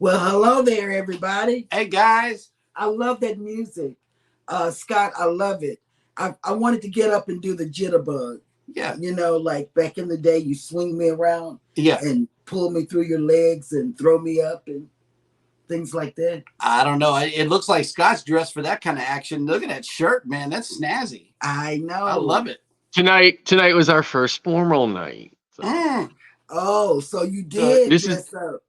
Well, hello there, everybody. Hey, guys. I love that music. Scott, I love it. I wanted to get up and do the jitterbug. Yeah. You know, like back in the day, you swing me around Yeah. and pull me through your legs and throw me up and things like that. I don't know. It looks like Scott's dressed for that kind of action. Look at that shirt, man. That's snazzy. I know. I love it. Tonight was our first formal night. So. Oh, so you did dress up.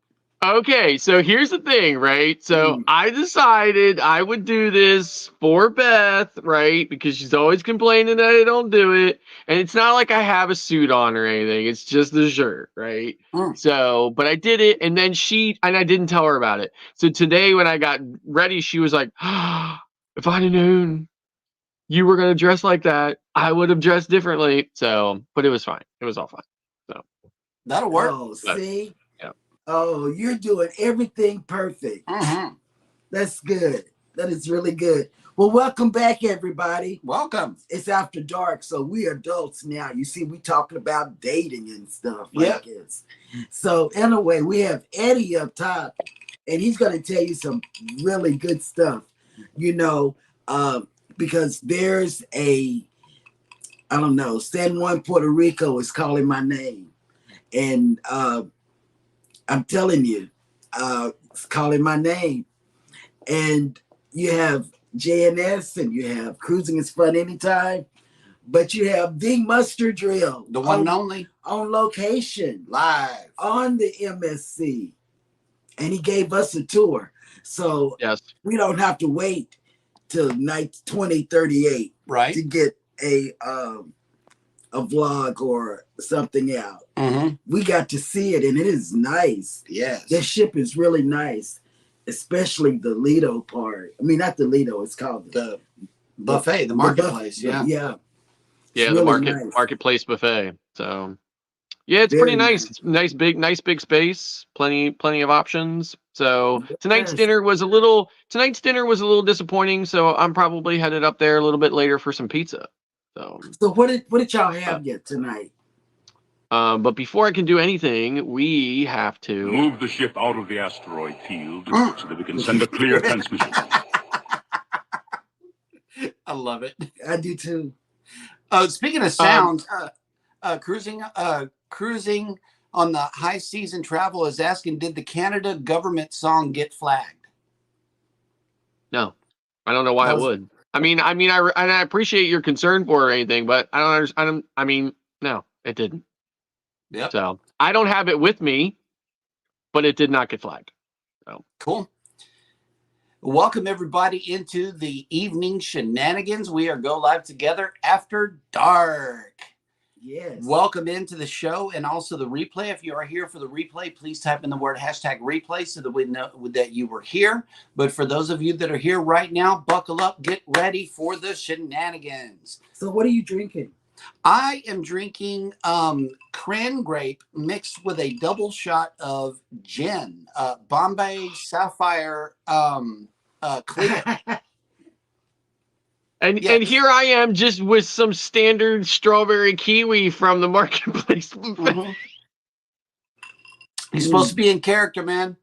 Okay, so here's the thing, right? So I decided I would do this for Beth, right? Because she's always complaining that I don't do it. And it's not like I have a suit on or anything. It's just the shirt, right? So, but I did it, and then I didn't tell her about it. So today when I got ready, she was like, if I'd have known you were going to dress like that, I would have dressed differently. So, but it was fine. It was all fine. So that'll work. Oh, see? Oh, you're doing everything perfect. That's good. That is really good. Well, welcome back, everybody. Welcome. It's after dark, so we are adults now. You see, we talking about dating and stuff like this. So anyway, we have Eddie up top, and he's going to tell you some really good stuff, you know, because there's I don't know, San Juan, Puerto Rico is calling my name. And I'm telling you, it's calling my name. And you have JNS and you have Cruising is Fun Anytime, but you have the Mustard Drill. The one and only. On location. Live. On the MSC. And he gave us a tour. So we don't have to wait till 2038 to get a vlog or something out. We got to see it, and it is nice. Yes. That ship is really nice, especially the Lido part. I mean, not the Lido, it's called the buffet, the marketplace. Yeah. Yeah, it's the really marketplace buffet. So yeah, it's pretty nice. It's nice big space, plenty of options. So tonight's dinner was a little disappointing, so I'm probably headed up there a little bit later for some pizza. So what did y'all have yet tonight? But before I can do anything, we have to move the ship out of the asteroid field so that we can send a clear transmission. I love it. I do too. Speaking of sound, cruising on the high season travel is asking, did the Canada government song get flagged? No, I don't know why it would. I mean, I appreciate your concern for it or anything, but I don't understand. I mean, no, it didn't. Yep. So I don't have it with me, but it did not get flagged. So cool. Welcome everybody into the evening shenanigans. We are go live together after dark. Yes. Welcome into the show and also the replay. If you are here for the replay, please type in the word #replay so that we know that you were here. But for those of you that are here right now, buckle up, get ready for the shenanigans. So what are you drinking? I am drinking cran grape mixed with a double shot of gin, Bombay Sapphire clear. And here I am just with some standard strawberry kiwi from the marketplace. You're supposed to be in character, man.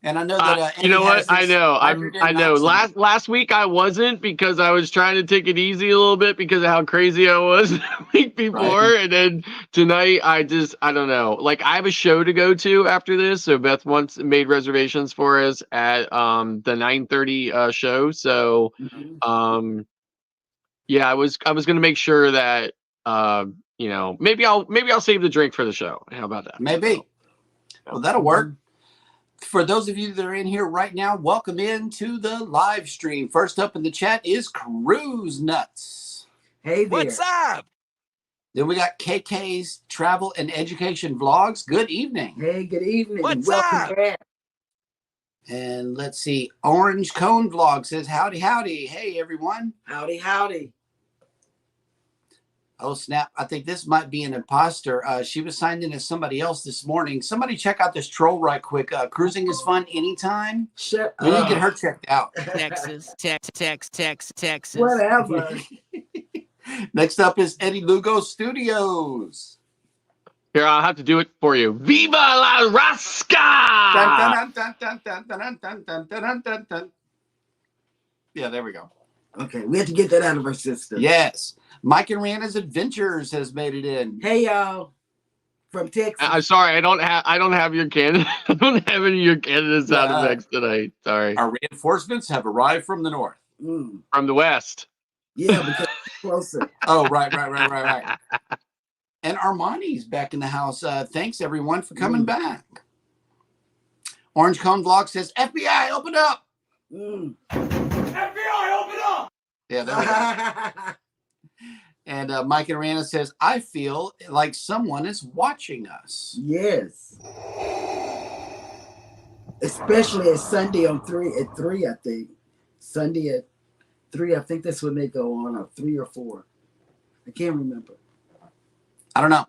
And I know that you know what? I know. I know. Last week I wasn't because I was trying to take it easy a little bit because of how crazy I was the week before. Right. And then tonight I don't know. Like I have a show to go to after this. So Beth made reservations for us at the 9:30 show. So yeah, I was gonna make sure that you know, maybe I'll save the drink for the show. How about that? Maybe. Well, that'll work. For those of you that are in here right now, welcome into the live stream. First up in the chat is Cruise Nuts. Hey there. What's up? Then we got KK's Travel and Education Vlogs. Good evening. Hey, good evening. What's welcome up? back. And let's see. Orange Cone Vlog says, howdy, howdy. Hey, everyone. Howdy, howdy. Oh, snap. I think this might be an imposter. She was signed in as somebody else this morning. Somebody check out this troll right quick. Cruising is Fun Anytime. Shut We need up. to get her checked out. Texas. Whatever. Next up is Eddie Lugo Studios. Here, I'll have to do it for you. Viva la Rasca! Dun, dun, dun, dun, dun, dun, dun, dun, dun, dun, dun. Yeah, there we go. Okay, we have to get that out of our system. Yes. Mike and Rihanna's Adventures has made it in. Hey y'all, from Texas. I'm sorry, I don't have your candidate. I don't have any of your candidate sound effects tonight. Sorry. Our reinforcements have arrived from the north. From the west. Yeah, because it's closer. Oh, right. And Armani's back in the house. Thanks everyone for coming back. Orange Cone Vlog says, FBI, open up. FBI, open up. Yeah, there we go. And Mike and Rihanna says, I feel like someone is watching us. Yes. Especially at Sunday at 3, I think. Sunday at 3, I think that's when they go on, or 3 or 4. I can't remember. I don't know.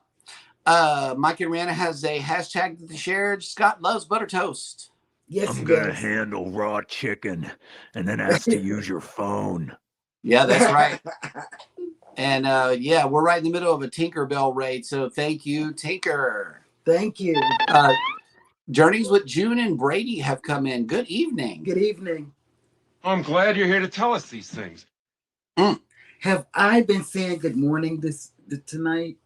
Mike and Rihanna has a hashtag that they shared. Scott loves butter toast. Yes, I'm gonna handle raw chicken and then ask to use your phone. Yeah, that's right. And yeah, we're right in the middle of a Tinkerbell raid. So thank you, Tinker. Thank you. Journeys with June and Brady have come in. Good evening. Good evening. I'm glad you're here to tell us these things. Have I been saying good morning tonight?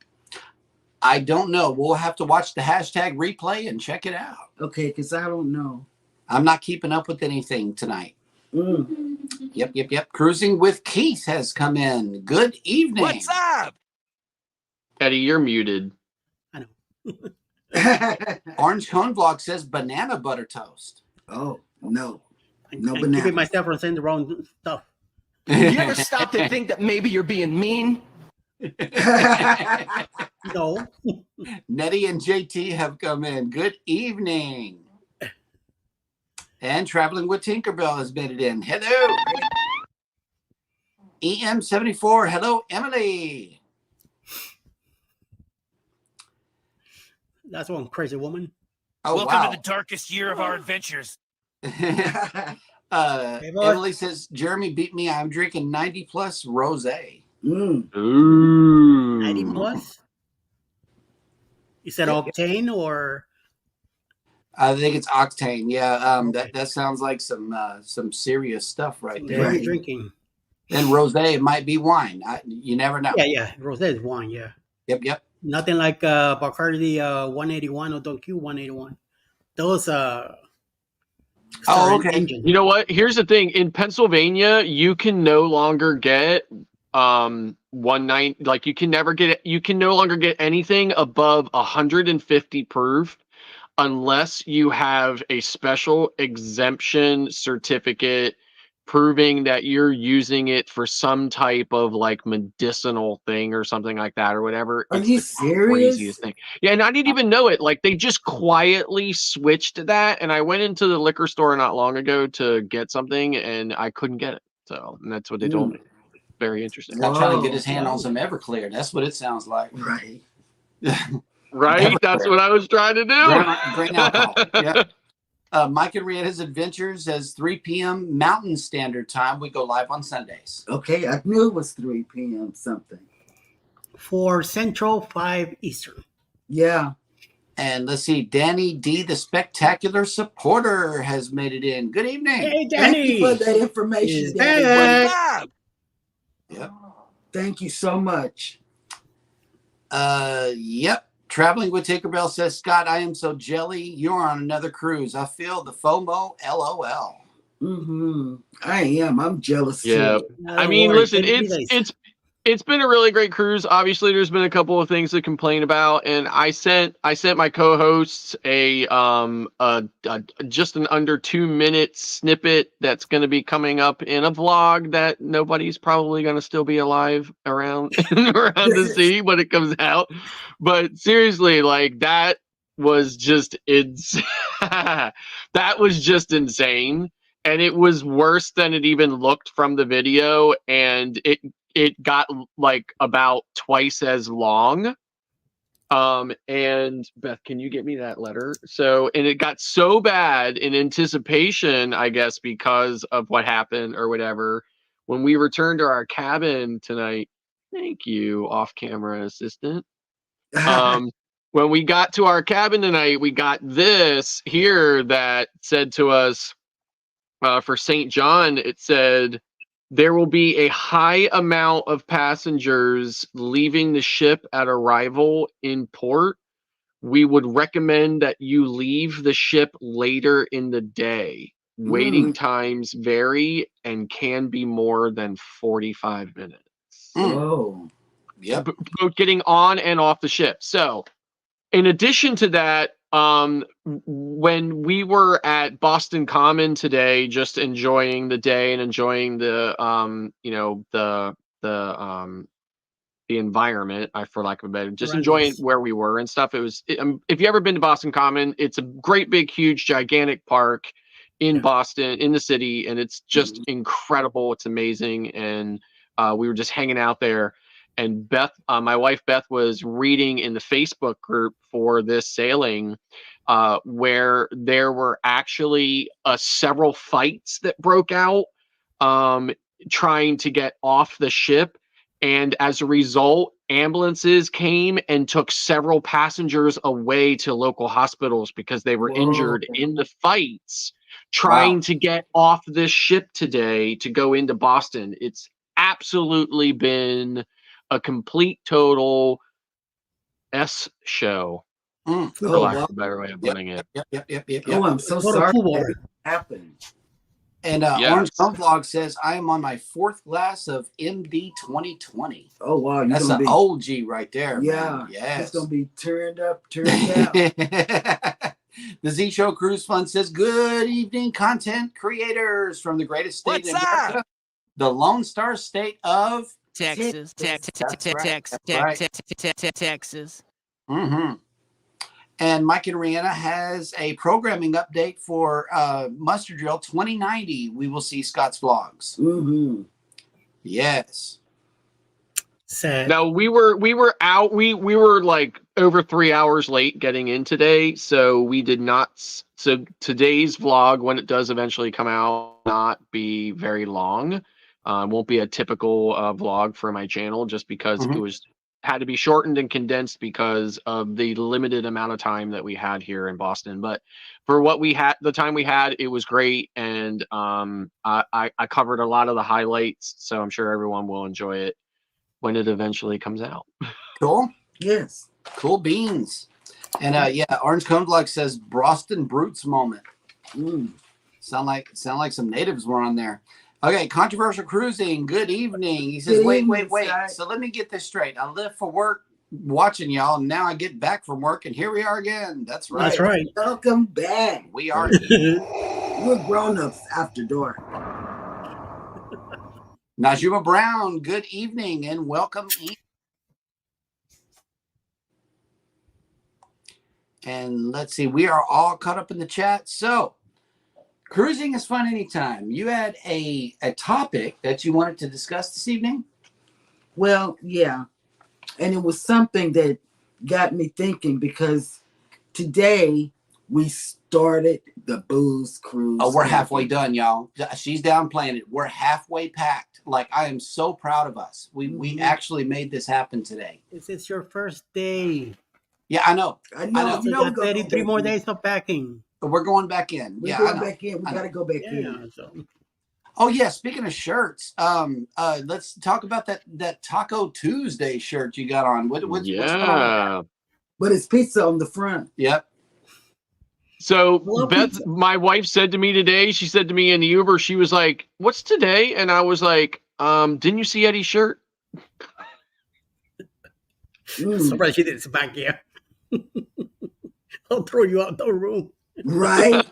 I don't know. We'll have to watch the hashtag replay and check it out. Okay, because I don't know. I'm not keeping up with anything tonight. Yep. Cruising with Keith has come in. Good evening. What's up? Eddie, you're muted. I know. Orange Cone Vlog says banana butter toast. Oh, no. No I'm banana. keeping myself from saying the wrong stuff. You ever stop to think that maybe you're being mean? No. Nettie and JT have come in. Good evening. And Traveling with Tinkerbell has made it in. Hello. EM74. Hello, Emily. That's one crazy woman. Oh, Welcome wow. to the darkest year of our adventures. Emily says, Jeremy beat me. I'm drinking 90 plus rosé. Ooh. 90 plus? You said octane or? I think it's octane. Yeah, that sounds like some serious stuff right What there. are you drinking? And rosé might be wine. You never know. Yeah. Rosé is wine, yeah. Yep. Nothing like Bacardi 181 or Don Q 181. Those okay. engine. You know what? Here's the thing. In Pennsylvania, you can no longer get 19, like you can no longer get anything above 150 proof unless you have a special exemption certificate proving that you're using it for some type of like medicinal thing or something like that or whatever. Are It's you the serious? craziest thing. Yeah, and I didn't even know it. Like they just quietly switched that, and I went into the liquor store not long ago to get something, and I couldn't get it. So, and that's what they told me. Very interesting. Not trying to get his Whoa. hand on some Everclear. That's what it sounds like. Right. Right? That's what I was trying to do. Grain alcohol. Yep. Mike and Rihanna's Adventures as 3 p.m. Mountain Standard Time. We go live on Sundays. Okay, I knew it was 3 p.m. something. 4 Central, 5 Eastern. Yeah. And let's see, Danny D, the Spectacular Supporter, has made it in. Good evening. Hey, Thank Danny. you for that information, Is Danny. back. Yep. Thank you so much. Yep. Traveling with Tinkerbell says, Scott, I am so jelly. You're on another cruise. I feel the FOMO, LOL. I am. I'm jealous Yeah. too. I mean, listen, it's been a really great cruise. Obviously, there's been a couple of things to complain about, and I sent my co-hosts a just an under 2-minute snippet that's going to be coming up in a vlog that nobody's probably going to still be alive around to see when it comes out. But seriously, like that was just that was just insane. And it was worse than it even looked from the video, and it got like about twice as long. And Beth, can you get me that letter? So, and it got so bad in anticipation, I guess, because of what happened or whatever. When we returned to our cabin tonight, thank you, off-camera assistant. when we got to our cabin tonight, we got this here that said to us for St. John, it said, there will be a high amount of passengers leaving the ship at arrival in port. We would recommend that you leave the ship later in the day. Waiting times vary and can be more than 45 minutes. Oh. Yep. Both getting on and off the ship. So, in addition to that, when we were at Boston Common today, just enjoying the day and enjoying the the environment, for lack of a better, just enjoying where we were and stuff. It was, if you ever been to Boston Common, it's a great, big, huge, gigantic park in Boston, in the city, and it's just incredible. It's amazing, and we were just hanging out there. And Beth, my wife Beth, was reading in the Facebook group for this sailing, where there were actually several fights that broke out, trying to get off the ship. And as a result, ambulances came and took several passengers away to local hospitals because they were injured in the fights trying to get off this ship today to go into Boston. It's absolutely been a complete total S show, for lack of a better way of putting it. Yep. Oh, I'm so sorry that happened. And Orange Thumb Vlog says, I am on my 4th glass of MD 2020. Oh, wow. That's an OG right there. Yeah. Yes. It's going to be turned up, turned down. The Z Show Cruise Fund says, good evening, content creators from the greatest state in America, the Lone Star State of Texas. Mm-hmm. And Mike and Rihanna has a programming update for Muster Drill 2090. We will see Scott's vlogs. Mm-hmm. Yes. Sad. Now we were out. We were like over 3 hours late getting in today, so we did not. So today's vlog, when it does eventually come out, will not be very long. Won't be a typical vlog for my channel, just because it had to be shortened and condensed because of the limited amount of time that we had here in Boston. But for what we had, the time we had, it was great, and I covered a lot of the highlights, so I'm sure everyone will enjoy it when it eventually comes out. Cool. Yes. Cool beans. And Orange Cone Vlog says Boston Brutes moment. Sound like some natives were on there. Okay, controversial cruising. Good evening. He says, wait. So let me get this straight. I live for work watching y'all, and now I get back from work, and here we are again. That's right. That's right. Welcome back. We are. We're grown-ups after dark. Najuma Brown, good evening and welcome in. And let's see, we are all caught up in the chat. So, cruising is fun anytime. You had a topic that you wanted to discuss this evening? Well, yeah. And it was something that got me thinking, because today we started the booze cruise. Oh, we're halfway done, y'all. She's downplaying it. We're halfway packed. Like, I am so proud of us. We actually made this happen today. It's your first day. Yeah, I know. I know. So you got 33 more days of packing. We're going back in. We're going back in. We got to go back in. So. Oh yeah, speaking of shirts, let's talk about that Taco Tuesday shirt you got on. What's going on? But it's pizza on the front. Yep. So Beth, my wife, said to me today, she said to me in the Uber, she was like, "What's today?" And I was like, "Didn't you see Eddie's shirt?" Surprised she didn't back here. I'll throw you out the room. Right.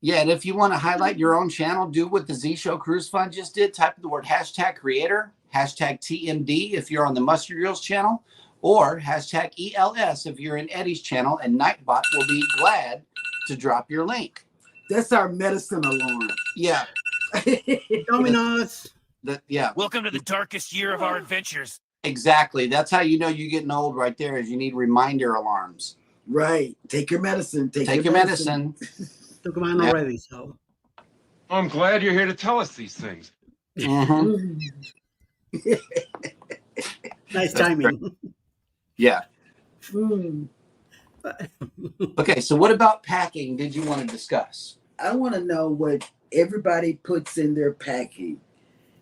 Yeah, and if you want to highlight your own channel, do what the Z Show Cruise Fund just did. Type the word #creator, #TMD if you're on the Mustard Girls channel, or #ELS if you're in Eddie's channel, and Nightbot will be glad to drop your link. That's our medicine alarm. Yeah. Dominos. Yeah. Welcome to the darkest year of our adventures. Exactly. That's how you know you're getting old right there, is you need reminder alarms. Right. Take your medicine. Take your medicine. Took mine already, so. I'm glad you're here to tell us these things. Nice timing. Yeah. Hmm. Okay, so what about packing did you want to discuss? I want to know what everybody puts in their packing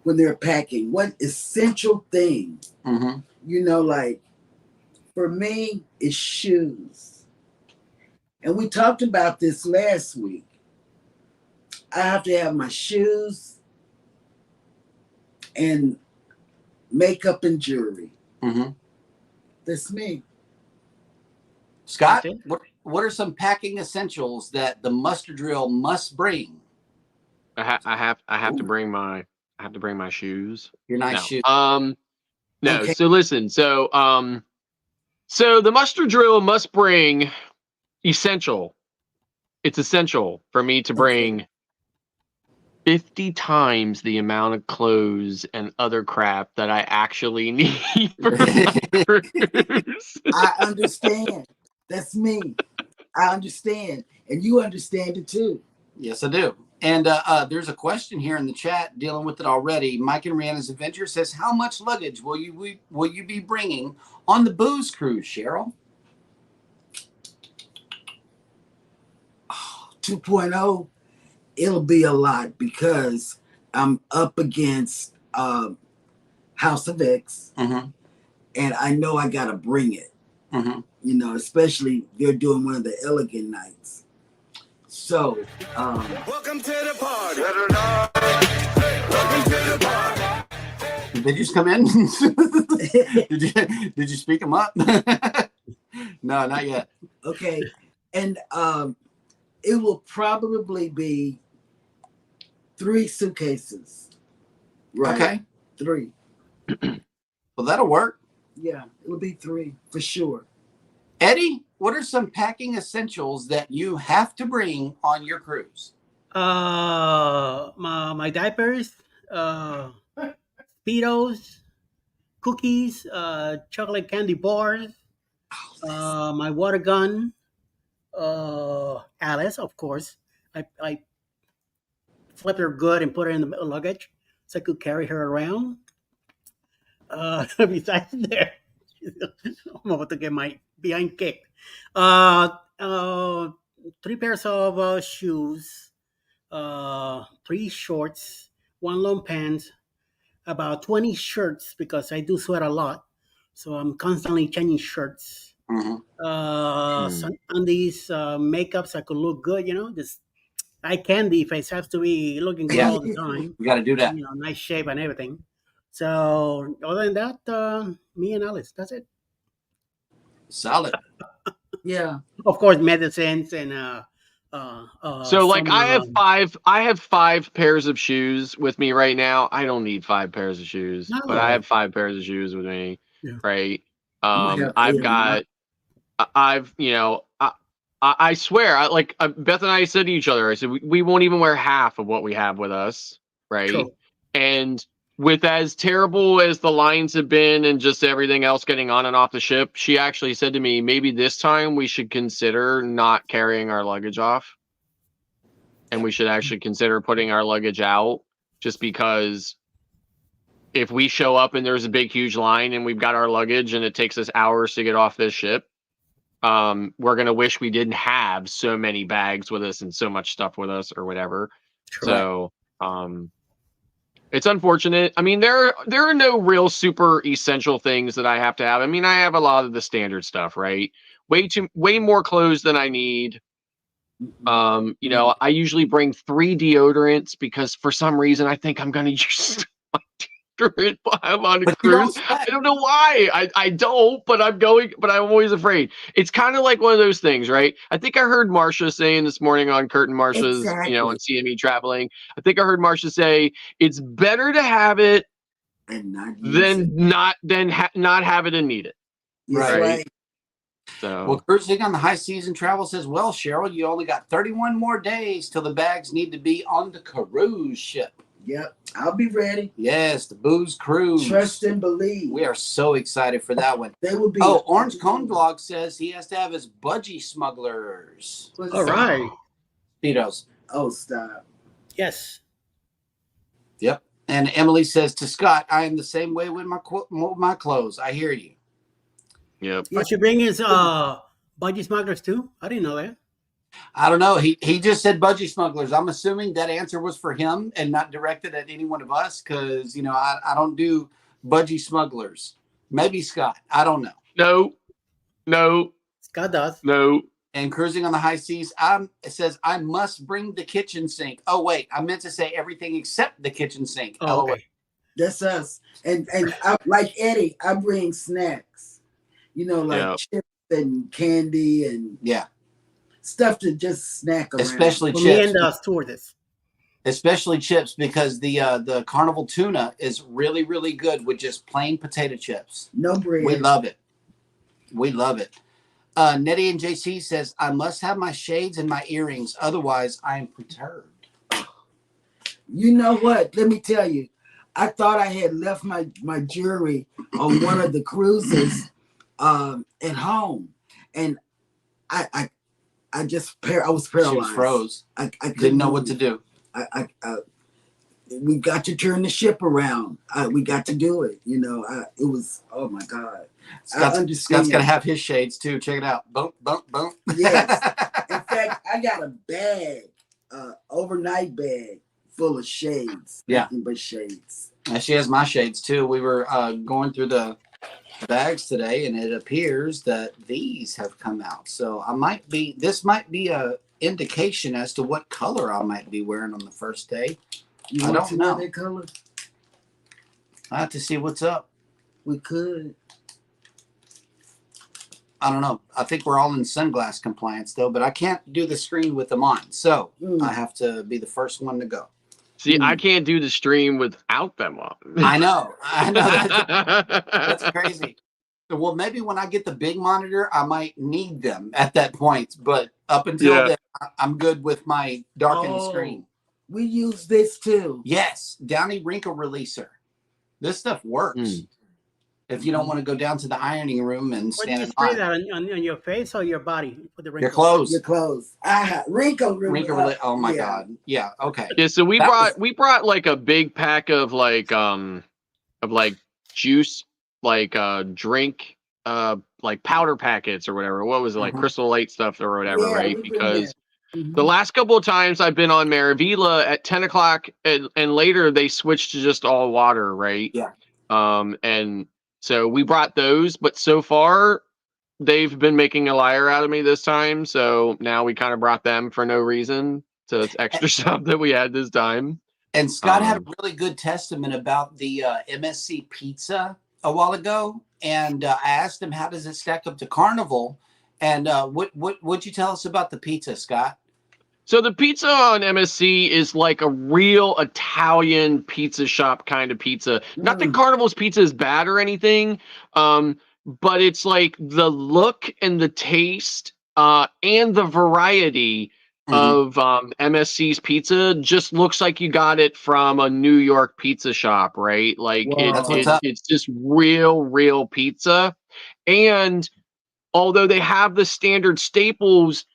when they're packing. What essential thing? Mm-hmm. You know, like for me, it's shoes. And we talked about this last week. I have to have my shoes and makeup and jewelry. Mm-hmm. That's me. Scott, Okay. what are some packing essentials that the muster drill must bring? I have to Ooh. bring my shoes. Your nice No. shoes. No. Okay. So listen. So the muster drill must bring essential. It's essential for me to bring 50 times the amount of clothes and other crap that I actually need for my cruise. I understand. That's me. I understand. And you understand it too. Yes, I do. And there's a question here in the chat dealing with it already. Mike and Rihanna's Adventure says, how much luggage will you be bringing on the booze cruise, Cheryl? 2.0, it'll be a lot because I'm up against House of X, Mm-hmm. and I know I gotta bring it. Mm-hmm. You know, especially they're doing one of the elegant nights. So, Welcome to the party. Welcome to the party. Did you just come in? did you speak them up? No, not yet. okay, and it will probably be 3 suitcases. Right. Okay. 3. Well, that'll work. Yeah, it'll be 3 for sure. Eddie, what are some packing essentials that you have to bring on your cruise? My diapers, Speedos, cookies, chocolate candy bars, my water gun, Alice, of course. I flipped her good and put her in the luggage so I could carry her around. Besides there, I'm about to get my behind kicked. 3 pairs of shoes, 3 shorts, 1 long pants, about 20 shirts because I do sweat a lot, so I'm constantly changing shirts. Mm-hmm. Some undies, makeups. I could look good, This eye candy face has to be looking good all the time. You got to do that. Nice shape and everything. So other than that, me and Alice. That's it. Solid. Yeah. Of course, medicines and So like some, I have 5 pairs of shoes with me right now. I don't need 5 pairs of shoes, No. but I have 5 pairs of shoes with me. Yeah. Right. I'm gonna have I've 8 of got I swear, Beth and I said to each other, I said we won't even wear half of what we have with us, right? True. And with as terrible as the lines have been and just everything else getting on and off the ship, she actually said to me, maybe this time we should consider not carrying our luggage off. And we should actually consider putting our luggage out, just because if we show up and there's a big, huge line and we've got our luggage and it takes us hours to get off this ship, we're going to wish we didn't have so many bags with us and so much stuff with us or whatever. True. So, it's unfortunate. I mean, there are no real super essential things that I have to have. I mean, I have a lot of the standard stuff, right? Way more clothes than I need. I usually bring 3 deodorants because for some reason I think I'm going to use my deodorant while I'm on a But you don't cruise. sweat. I don't know why. I don't, but I'm always afraid. It's kind of like one of those things, right? I think I heard Marsha saying this morning on Kurt and Marsha's, Exactly. on CME Traveling. I think I heard Marsha say it's better to have it and not use it. than not have it and need it. That's right. right. So Well, Cruising on the High Season Travel says, well, Cheryl, you only got 31 more days till the bags need to be on the cruise ship. Yep. I'll be ready. Yes, the booze cruise. Trust and believe. We are so excited for that one. They will be. Oh, Orange Cone Vlog says he has to have his budgie smugglers. All right. Speedos. Oh, stop. Yes. Yep. And Emily says to Scott, I am the same way with my clothes. I hear you. Yep. But you bring his budgie smugglers too? I didn't know that. I don't know. He just said budgie smugglers. I'm assuming that answer was for him and not directed at any one of us because, you know, I don't do budgie smugglers. Maybe Scott. I don't know. No. Scott does. No. And cruising on the high seas, it says, I must bring the kitchen sink. Oh, wait. I meant to say everything except the kitchen sink. Oh, okay. That's us. And I, like Eddie, I bring snacks. You know, like chips and candy and stuff to just snack around. Especially chips. Me and stewardess. Especially chips because the Carnival tuna is really, really good with just plain potato chips. No bread. We love it. We love it. Nettie and JC says, I must have my shades and my earrings. Otherwise, I am perturbed. You know what? Let me tell you. I thought I had left my jewelry on one of the cruises at home. And I was paralyzed. She was froze. I didn't know what to do. We got to turn the ship around. We got to do it. You know, it was, oh my God. Scott's got to have his shades too. Check it out. Boom, boom, boom. Yes. In fact, I got a bag, overnight bag full of shades. Yeah. Nothing but shades. And she has my shades too. We were going through the bags today and it appears that these have come out. So this might be a indication as to what color I might be wearing on the first day. I don't know that color. I have to see what's up. We could. I don't know. I think we're all in sunglass compliance though, but I can't do the screen with them on. So I have to be the first one to go. See, I can't do the stream without them on. I know. That's crazy. Well, maybe when I get the big monitor, I might need them at that point. But up until then, I'm good with my darkened screen. We use this too. Yes, Downy Wrinkle Releaser. This stuff works. If you don't want to go down to the ironing room and stand in line. Spray that on your face or your body? For the your clothes. Your clothes. Wrinkle Releaser. Oh my God. Yeah. Okay. Yeah. So we brought like a big pack of like juice, like drink, like powder packets or whatever. What was it, like Crystal Light stuff or whatever, right? Because the last couple of times I've been on Maravilla at 10 o'clock and later they switched to just all water, right? Yeah. And so we brought those, but so far they've been making a liar out of me this time. So now we kind of brought them for no reason. So it's extra stuff that we had this time. And Scott had a really good testament about the MSC pizza a while ago. And I asked him, how does it stack up to Carnival? And what'd you tell us about the pizza, Scott? So the pizza on MSC is like a real Italian pizza shop kind of pizza. Not that Carnival's pizza is bad or anything, but it's like the look and the taste and the variety of MSC's pizza just looks like you got it from a New York pizza shop, right? Like it's just real pizza. And although they have the standard staples,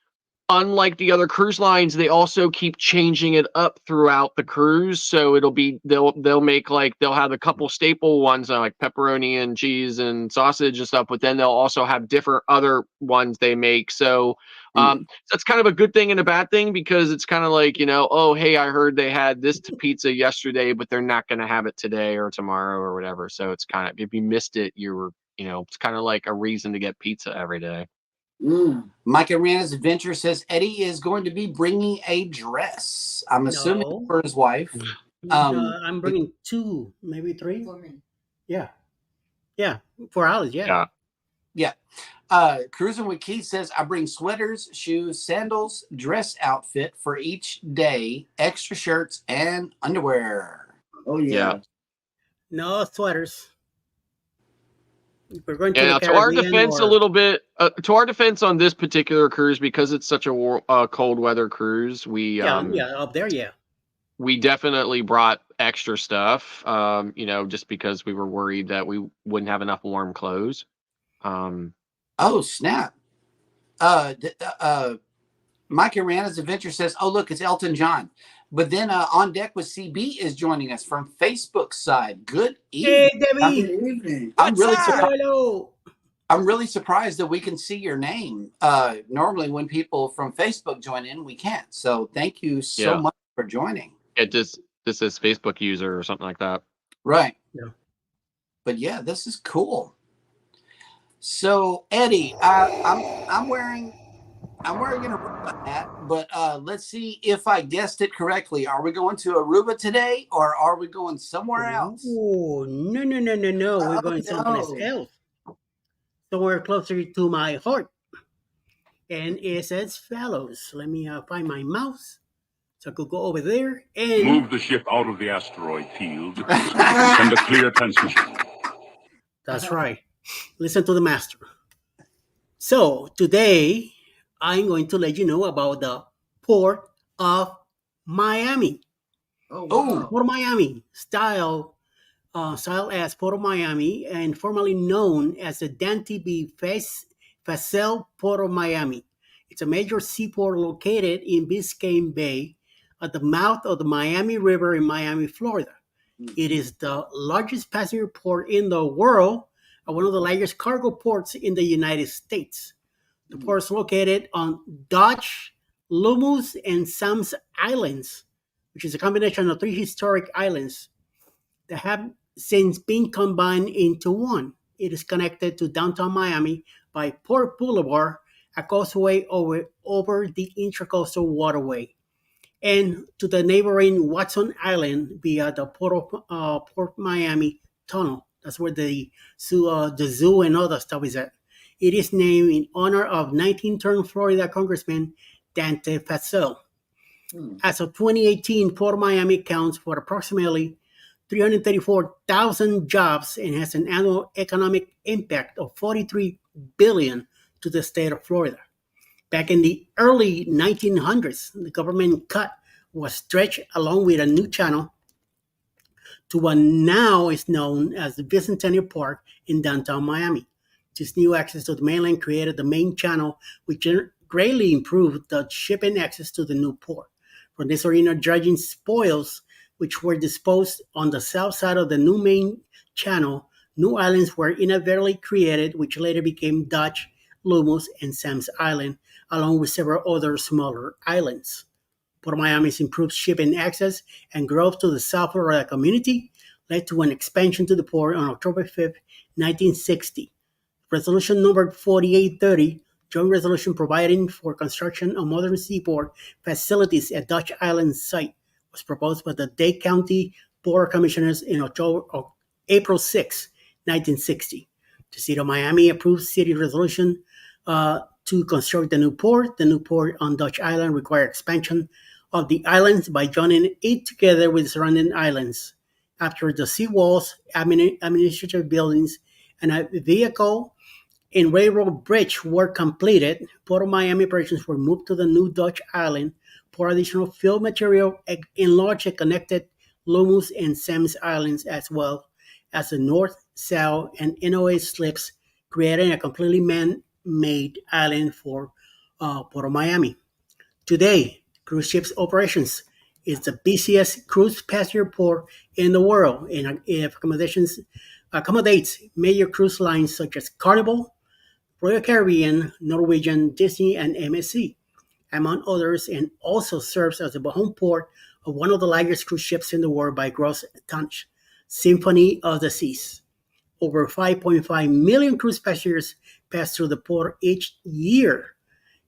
unlike the other cruise lines, they also keep changing it up throughout the cruise. So it'll be they'll have a couple staple ones like pepperoni and cheese and sausage and stuff, but then they'll also have different other ones they make. So that's kind of a good thing and a bad thing because it's kind of like, you know, oh hey, I heard they had this pizza yesterday, but they're not going to have it today or tomorrow or whatever. So it's kind of, if you missed it, it's kind of like a reason to get pizza every day. Mike and Rihanna's Adventure says Eddie is going to be bringing a dress. I'm assuming for his wife. I'm bringing 2, maybe 3 for me. Yeah, for Alice. Yeah. Cruising with Keith says I bring sweaters, shoes, sandals, dress outfit for each day, extra shirts and underwear. Oh yeah. No sweaters. We're going to to our defense, a little bit. To our defense on this particular cruise, because it's such a cold weather cruise, we up there, we definitely brought extra stuff. Just because we were worried that we wouldn't have enough warm clothes. Oh snap! Mike and Rihanna's Adventure says, "Oh look, it's Elton John." But then On Deck with CB is joining us from Facebook's side. Good evening. Hey, Debbie. Good evening. I'm really surprised. Hello. I'm really surprised that we can see your name. Normally, when people from Facebook join in, we can't. So thank you so Yeah. much for joining. It just this is Facebook user or something like that. Right. Yeah. But yeah, this is cool. So Eddie, I'm wearing an Aruba hat, but let's see if I guessed it correctly. Are we going to Aruba today, or are we going somewhere else? Oh, no. We're going someplace else. Somewhere closer to my heart. And it's as follows. Let me find my mouse. So I could go over there and Move the ship out of the asteroid field so we can send a clear transmission. that's right. Listen to the master. So today I'm going to let you know about the Port of Miami. Oh, Port of Miami, style as Port of Miami, and formerly known as the Dante B. Facel Port of Miami. It's a major seaport located in Biscayne Bay at the mouth of the Miami River in Miami, Florida. It is the largest passenger port in the world and one of the largest cargo ports in the United States. The port is located on Dutch, Lummus, and Sams Islands, which is a combination of three historic islands that have since been combined into one. It is connected to downtown Miami by Port Boulevard, a causeway over the Intracoastal Waterway, and to the neighboring Watson Island via the Port Miami Tunnel. That's where the zoo and other stuff is at. It is named in honor of 19th-term Florida Congressman Dante Facel. As of 2018, Port Miami accounts for approximately 334,000 jobs and has an annual economic impact of $43 billion to the state of Florida. Back in the early 1900s, the government cut was stretched along with a new channel to what now is known as the Bicentennial Park in downtown Miami. This new access to the mainland created the main channel, which greatly improved the shipping access to the new port. From this arena, dredging spoils, which were disposed on the south side of the new main channel, new islands were inadvertently created, which later became Dutch, Lummus, and Sams Island, along with several other smaller islands. Port Miami's improved shipping access and growth to the South Florida community led to an expansion to the port on October 5, 1960. Resolution number 4830, joint resolution providing for construction of modern seaport facilities at Dutch Island site, was proposed by the Dade County Board of Commissioners in April 6, 1960. The City of Miami approved city resolution to construct the new port. The new port on Dutch Island required expansion of the islands by joining it together with surrounding islands. After the seawalls, administrative buildings, and a vehicle and railroad bridge were completed, Port of Miami operations were moved to the new Dutch Island for additional fill material, enlarged and connected Lummus and Sams Islands, as well as the north, south, and NOA slips, creating a completely man-made island for Port of Miami. Today, cruise ships operations is the busiest cruise passenger port in the world, and accommodates major cruise lines such as Carnival, Royal Caribbean, Norwegian, Disney, and MSC, among others, and also serves as the home port of one of the largest cruise ships in the world by gross tonnage, Symphony of the Seas. Over 5.5 million cruise passengers pass through the port each year.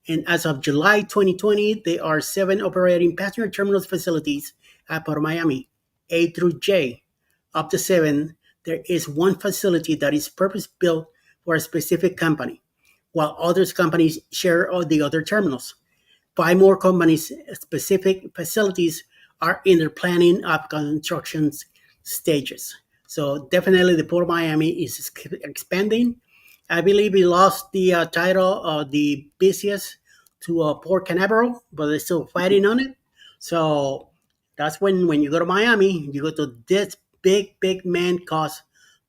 And as of July 2020, there are 7 operating passenger terminals facilities at Port of Miami, A through J. Up to 7, there is one facility that is purpose-built for a specific company, while other companies share all the other terminals. 5 more companies' specific facilities are in their planning of construction stages. So definitely the Port of Miami is expanding. I believe we lost the title of the busiest to Port Canaveral, but they're still fighting on it. So that's when you go to Miami, you go to this big man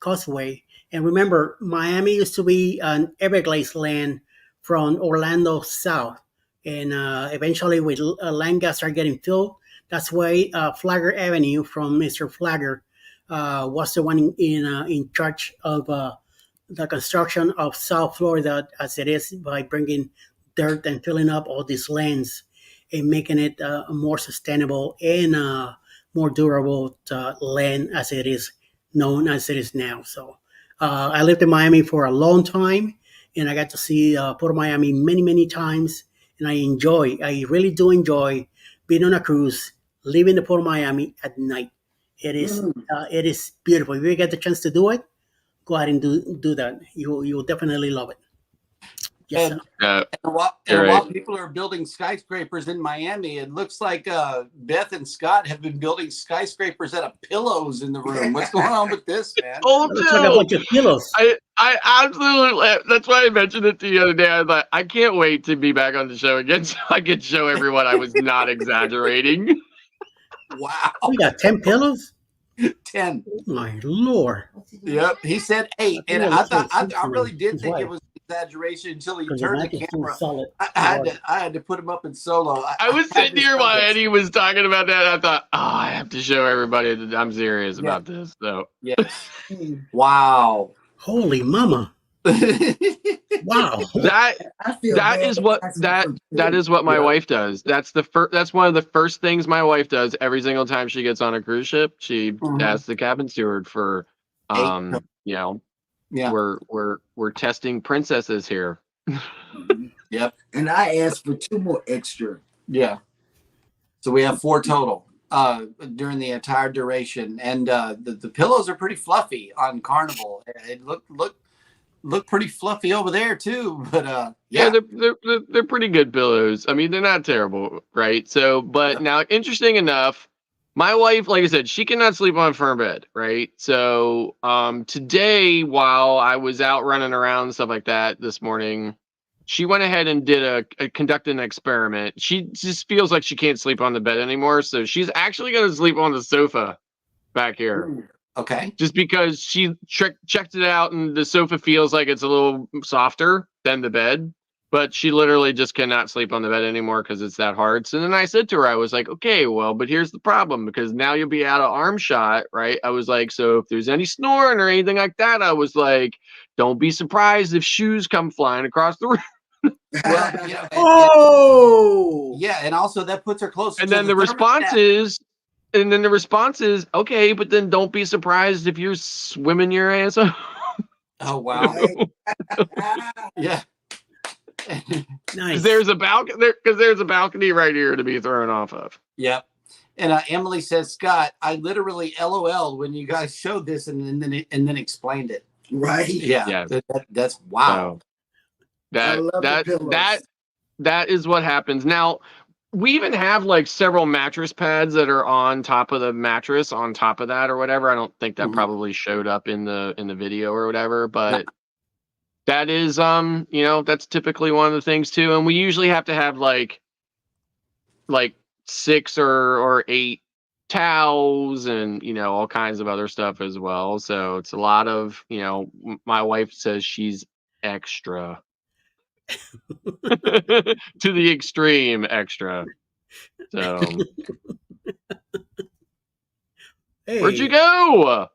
causeway. And remember, Miami used to be an Everglades land from Orlando south. And eventually with land gas started getting filled, that's why Flagler Avenue from Mr. Flagler was the one in charge of the construction of South Florida as it is by bringing dirt and filling up all these lands and making it more sustainable and more durable land as it is known as it is now. So I lived in Miami for a long time, and I got to see Port Miami many, many times, and I really do enjoy being on a cruise, leaving the Port Miami at night. It is beautiful. If you get the chance to do it, go ahead and do that. You'll definitely love it. Yes, And, sir. while people are building skyscrapers in Miami, it looks like Beth and Scott have been building skyscrapers out of pillows in the room. What's going on with this, man? Oh Looks like a bunch of pillows. I absolutely. That's why I mentioned it the other day. I was like, I can't wait to be back on the show again, so I could show everyone I was not exaggerating. Wow. We got 10 pillows. 10. Oh, my Lord. Yep. He said 8, and Yeah, I that's thought what I really did his think it wife. was exaggeration until he Because turned the is too camera. solid. I had to put him up in solo. I was had sitting to here show while this. Eddie was talking about that. I thought, oh, I have to show everybody that I'm serious about this. So, Yes. Wow. Holy mama. Wow. that I feel that bad is what asking that for that food. is what my Yeah. wife does. That's the first. That's one of the first things my wife does every single time she gets on a cruise ship. She Mhm. asks the cabin steward for, Eight. you know, Yeah. we're testing princesses here. Yep. And I asked for 2 more extra. Yeah. So we have 4 total during the entire duration, and the pillows are pretty fluffy on Carnival. It look pretty fluffy over there too. But Yeah, they're pretty good pillows. I mean, they're not terrible, right? So, but now, interesting enough, my wife, like I said, she cannot sleep on a firm bed, right? So, today, while I was out running around and stuff like that this morning, she went ahead and did conducted an experiment. She just feels like she can't sleep on the bed anymore, so she's actually going to sleep on the sofa back here. Okay. Just because she checked it out and the sofa feels like it's a little softer than the bed, but she literally just cannot sleep on the bed anymore because it's that hard. So then I said to her, I was like, okay, well, but here's the problem, because now you'll be out of arm shot, right? I was like, so if there's any snoring or anything like that, I was like, don't be surprised if shoes come flying across the room. Well, you know, Oh. yeah, and also that puts her closer. And to then the response thermostat. is, okay, but then don't be surprised if you're swimming your ass off. Oh wow. Right? Yeah. Nice. There's a balcony right here to be thrown off of. Yep. And Emily says, Scott, I literally LOL'd when you guys showed this and then explained it. Right. Yeah. That's wow. So I love the pillows. that is what happens. Now, we even have like several mattress pads that are on top of the mattress on top of that or whatever. I don't think that Mhm. probably showed up in the video or whatever, but that is that's typically one of the things too. And we usually have to have like 6 or 8 towels and all kinds of other stuff as well. So it's a lot of, my wife says she's extra. To the extreme extra. So Hey, where'd you go?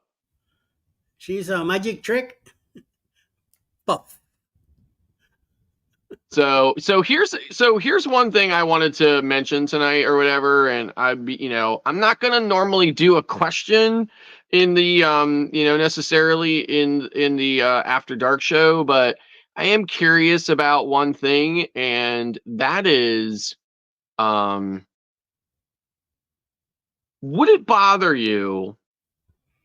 she's a magic trick. Puff. So here's one thing I wanted to mention tonight or whatever, and I'm not gonna normally do a question in the necessarily in the After Dark show, but I am curious about one thing, and that is, would it bother you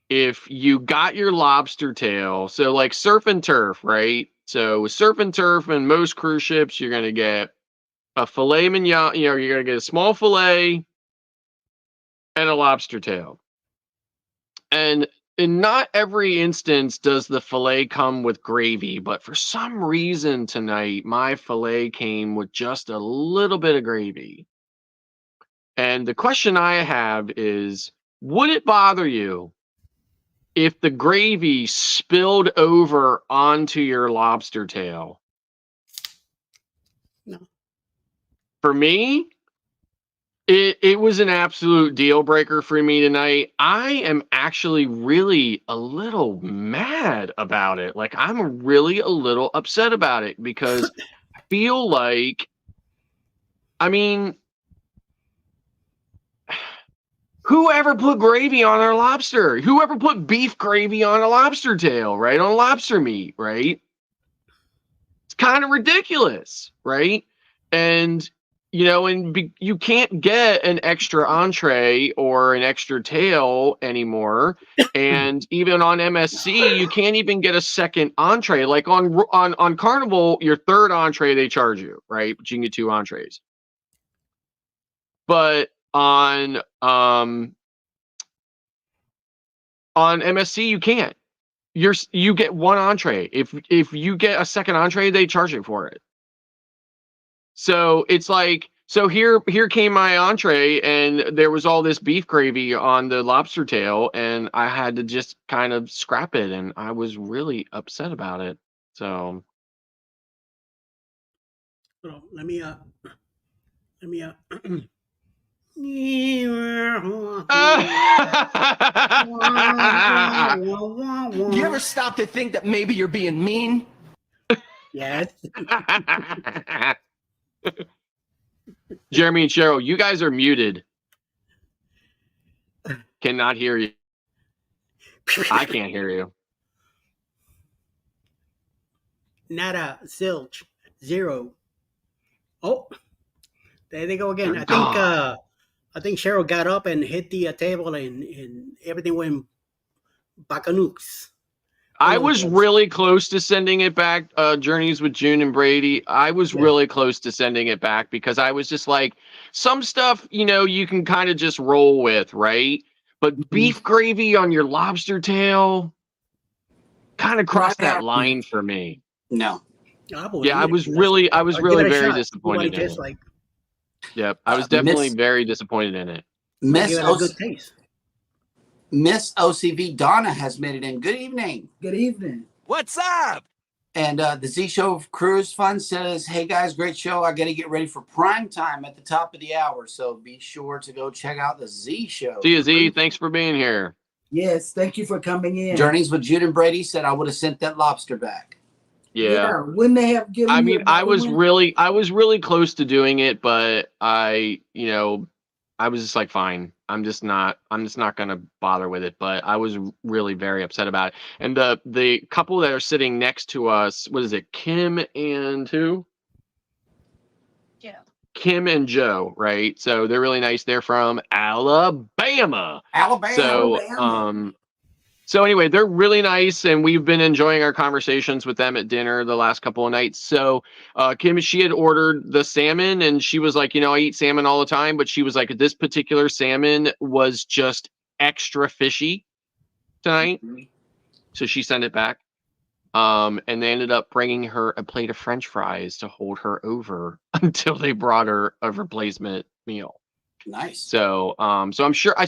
if you got your lobster tail? So like surf and turf, right? So with surf and turf and most cruise ships, you're gonna get a filet mignon. You're gonna get a small filet and a lobster tail. And in not every instance does the filet come with gravy, but for some reason tonight, my filet came with just a little bit of gravy. And the question I have is, would it bother you if the gravy spilled over onto your lobster tail? No. For me, It was an absolute deal breaker for me tonight. I am actually really a little mad about it. Like, I'm really a little upset about it because I feel like, I mean, whoever put gravy on our lobster? Whoever put beef gravy on a lobster tail, right? On lobster meat, right? It's kind of ridiculous, right? And you can't get an extra entree or an extra tail anymore. And even on MSC, you can't even get a second entree. Like on Carnival, your third entree they charge you, right? But you can get 2 entrees. But on MSC, you can't. You get 1 entree. If you get a second entree, they charge you for it. So it's like, so here came my entree, and there was all this beef gravy on the lobster tail, and I had to just kind of scrap it, and I was really upset about it. So Hold on, let me You ever stop to think that maybe you're being mean? Yes. Jeremy and Cheryl, you guys are muted. Cannot hear you. I can't hear you. Nada, zilch, 0. Oh, there they go again. I think Cheryl got up and hit the table, and everything went bacanooks. I was really close to sending it back. Journeys with June and Brady. I was really close to sending it back because I was just like, some stuff, you can kind of just roll with, right? But beef gravy on your lobster tail kind of crossed that line for me. No. I was really very disappointed in it. Like. Yep, I was definitely very disappointed in it. Miss good taste. Miss OCV Donna has made it in. Good evening. Good evening. What's up? And the Z Show Cruise Fund says, hey guys, great show. I got to get ready for prime time at the top of the hour. So be sure to go check out the Z Show. See you, Z. Thanks for being here. Yes, thank you for coming in. Journeys with Jude and Brady said I would have sent that lobster back. Yeah. When they have given I mean, I was really close to doing it, but I was just like, fine. I'm just not gonna bother with it. But I was really very upset about it. And the couple that are sitting next to us, what is it? Kim and who? Joe. Kim and Joe, right? So they're really nice. They're from Alabama. So anyway, they're really nice, and we've been enjoying our conversations with them at dinner the last couple of nights. So Kim, she had ordered the salmon, and she was like, I eat salmon all the time, but she was like, this particular salmon was just extra fishy tonight. So she sent it back. And they ended up bringing her a plate of French fries to hold her over until they brought her a replacement meal. Nice. So I'm sure I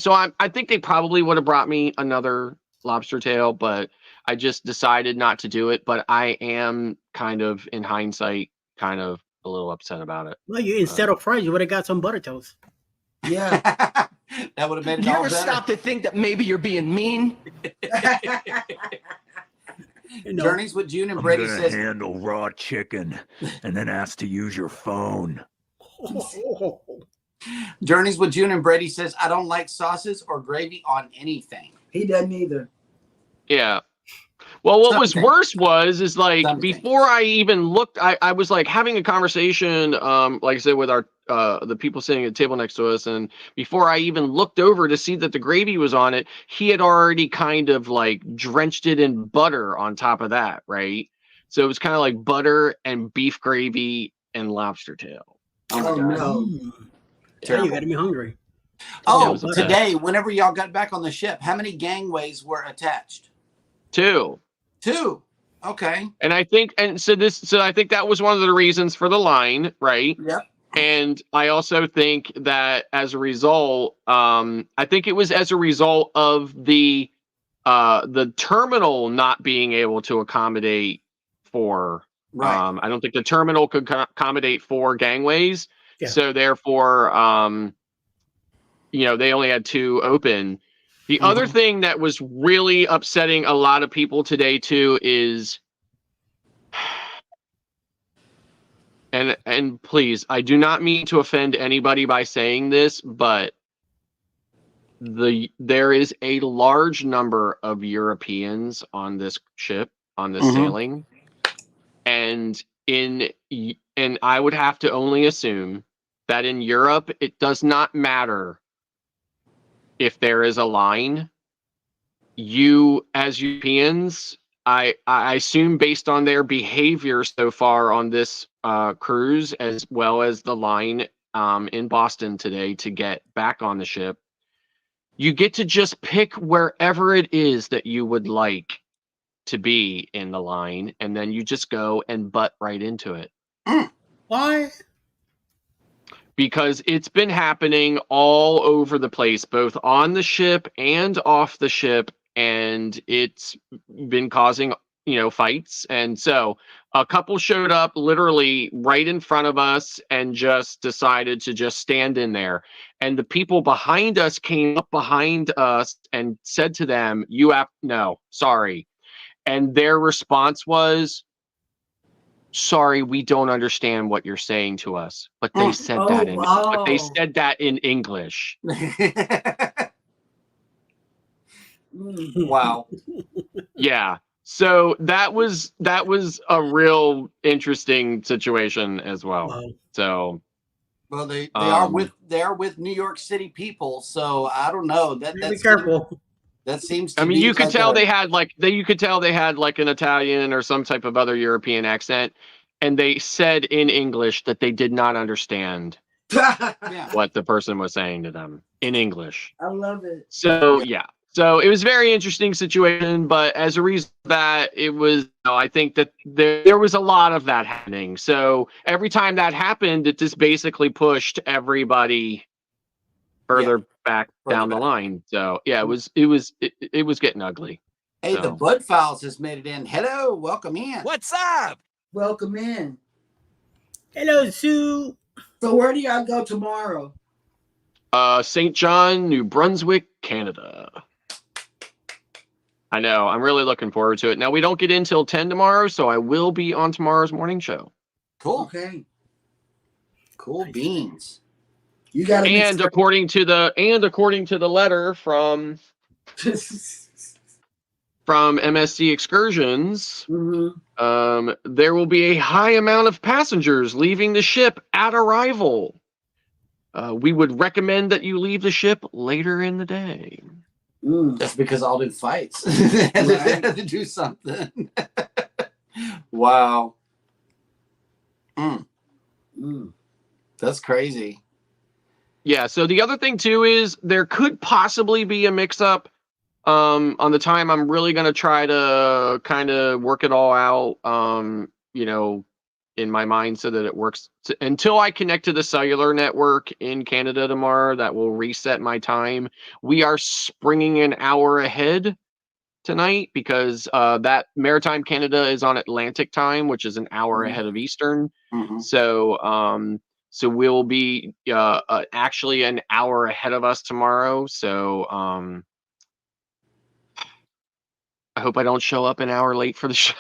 think they probably would have brought me another lobster tail, but I just decided not to do it. But I am kind of, in hindsight, kind of a little upset about it. Well, instead of fries, you would have got some butter toast. Yeah. That would have made it You all ever better. stop to think that maybe you're being mean? Journeys with June and I'm Brady gonna says handle raw chicken and then ask to use your phone. Journeys with June and Brady says I don't like sauces or gravy on anything. He doesn't either. Yeah. Well, what was worse is like before I even looked, I was like having a conversation, like I said, with our the people sitting at the table next to us, and before I even looked over to see that the gravy was on it, he had already kind of like drenched it in butter on top of that, right? So it was kind of like butter and beef gravy and lobster tail. Oh no! You got me hungry. Oh, today, whenever y'all got back on the ship, how many gangways were attached? 2. Okay. And I think, so I think that was one of the reasons for the line, right? Yep. And I also think that as a result, I think it was as a result of the terminal not being able to accommodate 4. Right. I don't think the terminal could accommodate 4 gangways. Yeah. So therefore, they only had 2 open. The other thing that was really upsetting a lot of people today too is, and please, I do not mean to offend anybody by saying this, but there is a large number of Europeans on this ship, on this sailing, and I would have to only assume that in Europe it does not matter if there is a line. You, as Europeans, I assume based on their behavior so far on this cruise, as well as the line in Boston today to get back on the ship, you get to just pick wherever it is that you would like to be in the line, and then you just go and butt right into it. Why? Because it's been happening all over the place, both on the ship and off the ship, and it's been causing, fights. And so a couple showed up literally right in front of us and just decided to just stand in there. And the people behind us came up behind us and said to them, no, sorry. And their response was, sorry, we don't understand what you're saying to us. But they said that in English. Wow. Yeah. So that was a real interesting situation as well. Wow. So well, they are with New York City people, so I don't know. Be careful. That seems to I mean, be you could like tell they had like an Italian or some type of other European accent, and they said in English that they did not understand what the person was saying to them in English. I love it. So yeah. So it was a very interesting situation, but as a reason that it was, I think that there was a lot of that happening. So every time that happened, it just basically pushed everybody further back down the line. So yeah, it was getting ugly. Hey, So. the Bud Files has made it in. Hello, welcome in. What's up? Welcome in. Hello, Sue. So where do y'all go tomorrow? St. John, New Brunswick, Canada. I know. I'm really looking forward to it. Now, we don't get in till 10 tomorrow, so I will be on tomorrow's morning show. Cool. Okay. Cool beans. You got according to the letter from MSC Excursions, there will be a high amount of passengers leaving the ship at arrival. We would recommend that you leave the ship later in the day. That's because I'll do fights. They had to do something. Wow. That's crazy. Yeah, so the other thing too is there could possibly be a mix-up on the time. I'm really going to try to kind of work it all out, in my mind so that it works until I connect to the cellular network in Canada tomorrow. That will reset my time. We are springing an hour ahead tonight because that Maritime Canada is on Atlantic time, which is an hour ahead of Eastern. So we'll be actually an hour ahead of us tomorrow. So I hope I don't show up an hour late for the show.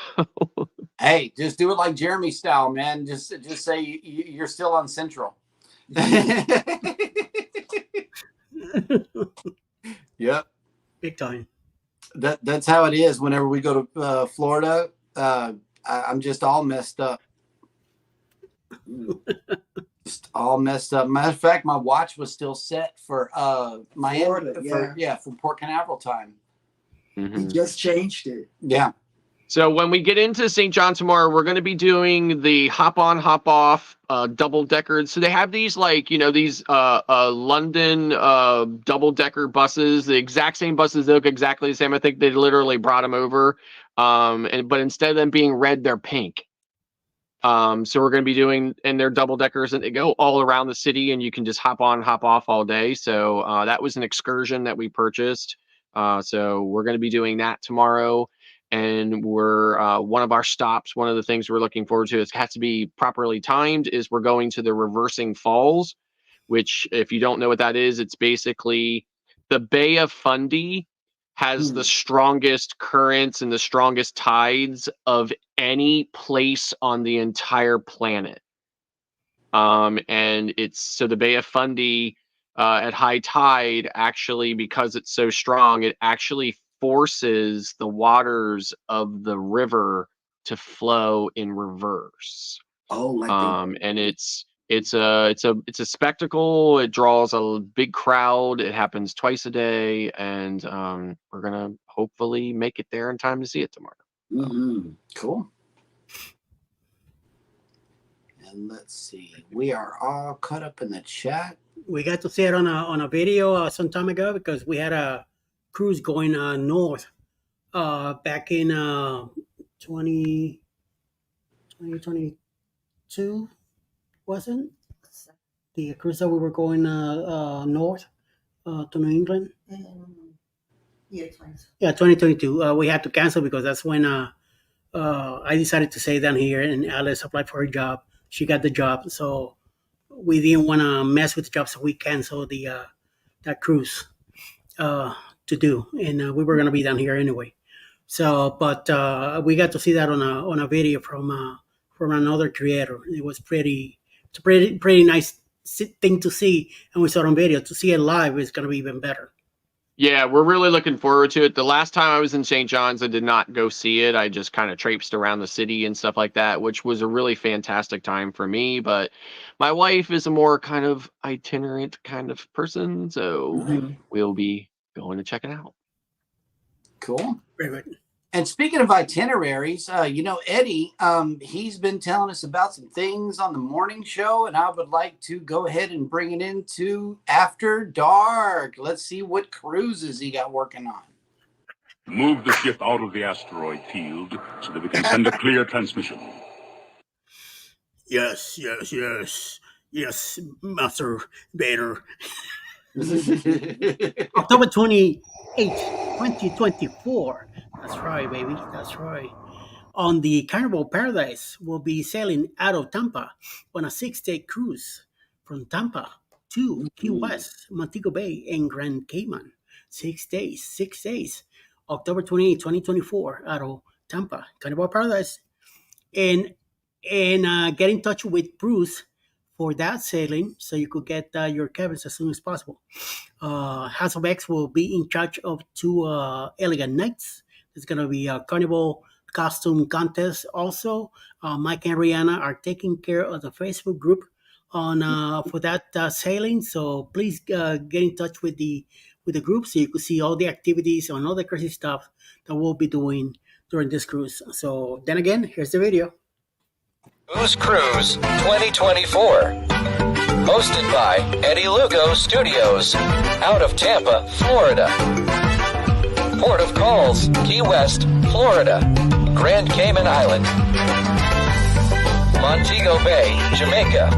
Hey, just do it like Jeremy style, man. Just say you're still on Central. Yep. Big time. That's how it is whenever we go to Florida. I'm just all messed up. Just all messed up. Matter of fact, my watch was still set for Miami, Florida, from Port Canaveral time. He just changed it. Yeah. So when we get into St. John tomorrow, we're going to be doing the hop on, hop off double deckers. So they have these these London double decker buses, the exact same buses. They look exactly the same. I think they literally brought them over. But instead of them being red, they're pink. So we're going to be doing, and they're double deckers and they go all around the city and you can just hop on, hop off all day. So that was an excursion that we purchased. So we're going to be doing that tomorrow. And we're one of our stops. One of the things we're looking forward to, it has to be properly timed, is we're going to the Reversing Falls, which if you don't know what that is, it's basically the Bay of Fundy has the strongest currents and the strongest tides of any place on the entire planet. And it's so the Bay of Fundy at high tide, actually, because it's so strong, it actually forces the waters of the river to flow in reverse. And it's a spectacle. It draws a big crowd. It happens twice a day, and we're gonna hopefully make it there in time to see it tomorrow. Cool. And let's see, we are all caught up in the chat. We got to see it on a video some time ago because we had a cruise going north back in 2022, wasn't the cruise that we were going north to New England? Yeah, 2022. We had to cancel because that's when I decided to stay down here, and Alice applied for her job. She got the job, so we didn't want to mess with the job, so we canceled that cruise to do, and we were going to be down here anyway. So, but we got to see that on a video from another creator. It was pretty nice thing to see, and we saw it on video. To see it live is going to be even better. Yeah, we're really looking forward to it. The last time I was in St. John's, I did not go see it. I just kind of traipsed around the city and stuff like that, which was a really fantastic time for me. But my wife is a more kind of itinerant kind of person, so we'll be going to check it out. Cool. Very good. And speaking of itineraries, Eddie, he's been telling us about some things on the morning show, and I would like to go ahead and bring it into After Dark. Let's see what cruises he got working on. Move the ship out of the asteroid field so that we can send a clear transmission. Yes, Master Vader. October 28th, 2024. That's right, baby. That's right. On the Carnival Paradise, we'll be sailing out of Tampa on a 6-day cruise from Tampa to Key West, Montego Bay, and Grand Cayman. 6 days. October 28th, 2024, out of Tampa, Carnival Paradise. And get in touch with Bruce for that sailing so you could get your cabins as soon as possible. House of X will be in charge of 2 elegant nights. There's going to be a carnival costume contest also. Mike and Rihanna are taking care of the Facebook group on for that sailing. So please get in touch with the group so you can see all the activities and all the crazy stuff that we'll be doing during this cruise. So then again, here's the video. Booze Cruise 2024. Hosted by Eddie Lugo Studios, out of Tampa, Florida. Port of Calls, Key West, Florida. Grand Cayman Island. Montego Bay, Jamaica.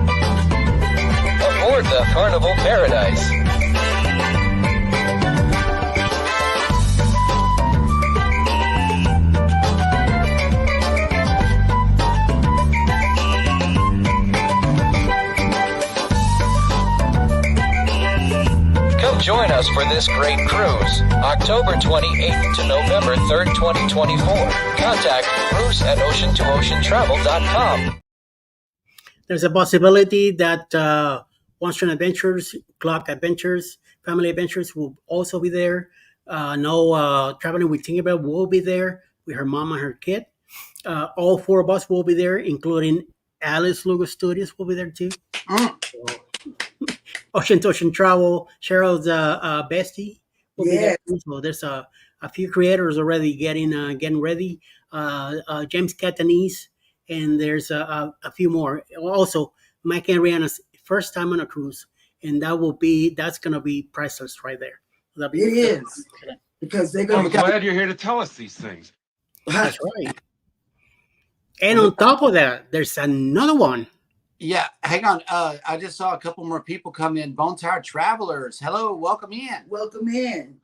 Aboard the Carnival Paradise. Join us for this great cruise, October 28th to November 3rd, 2024. Contact Bruce at ocean2oceantravel.com. There's a possibility that Onstream Adventures, Clock Adventures, Family Adventures will also be there. Traveling with Tinkerbell will be there with her mom and her kid. All 4 of us will be there, including Alice Lugo Studios will be there too. Ocean to Ocean Travel, Cheryl's bestie will be there. So there's a few creators already getting ready. James Catanese, and there's a few more. Also, Mike and Rihanna's first time on a cruise, and that's gonna be priceless right there. It is because they're gonna. I'm glad you're here to tell us these things. That's right. And on top of that, there's another one. Yeah, hang on. I just saw a couple more people come in. Bone Tired Travelers. Hello, welcome in. Welcome in.